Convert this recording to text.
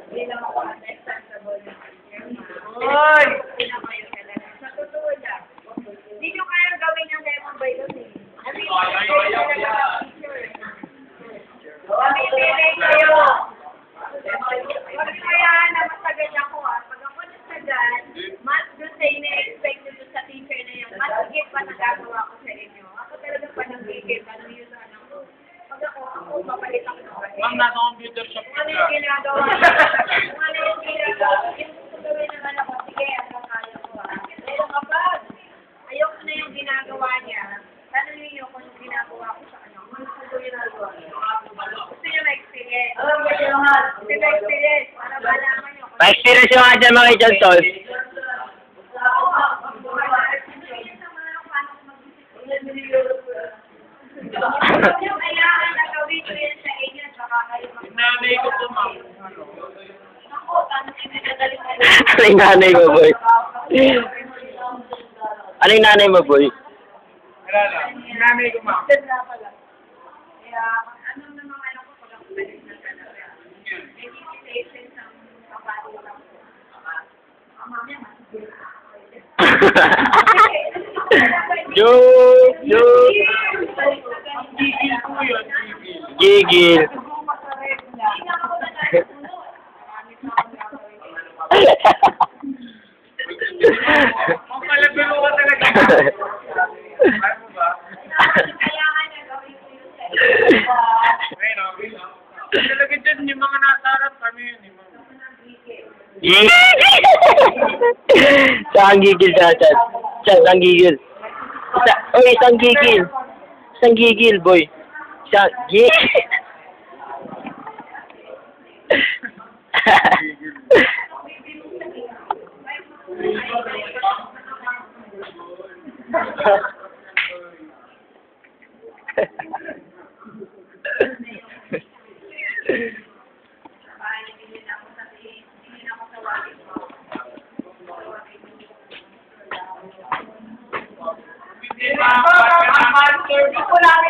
Hindi naman ako acceptable. Oy! Sa totoo lang. Hindi nyo kaya gawin yung lemon by doon eh. Pamipili kayo. Huwag kaya na masagal ako ah. Pag ako nasagal, mas doon sa ina-expect nyo sa teacher na yung mas higit pa nagagawa ko sa inyo. Ako talaga pa nag-higit. Ano yun sa anak ko? Pag ako mapalit ako ng kasi. Ma'am, nasa computer shop Kung ano yung ginagawa ko? Kung ano yung ginagawa ko? Yung gusto gawin naman ako, sige, hanggang kaya ko ah. Pero kapag ayoko na yung ginagawa niya, tanongin niyo kung yung ginagawa ko sa ano. Ano gusto ginagawa niyo? Gusto niyo ma-experience? Gusto niyo ma-experience? Para malaman niyo. Pa-experience yung nga dyan mga John Tol. Yung kailangan na gawin ko yan sa inyo, tsaka kayo Nanay ko po, ma'am. ako, paano kayo nagagaling kayo? Ano yung nanay mo, boy? Ano yung nanay mo, boy? Wala lang. Nanay ko, ma'am. Kaya, ano naman ano ko pag ako balik na talaga. Meditation sa kapatid ko. Mamaya, masigil na ako. Joke! Joke! Gigil po yun, gigil. Gigil. Ang palabiro ka talaga. Ano mo ba? Ayun, okay. Talaga dyan, yung mga nasarap kami yun, eh, ma'am. Gigil! Saan gigil sa chat? Chat, saan gigil? Oy, isang gigil. Isang gigil, boy. Isang gigil. Hindi, ma'am.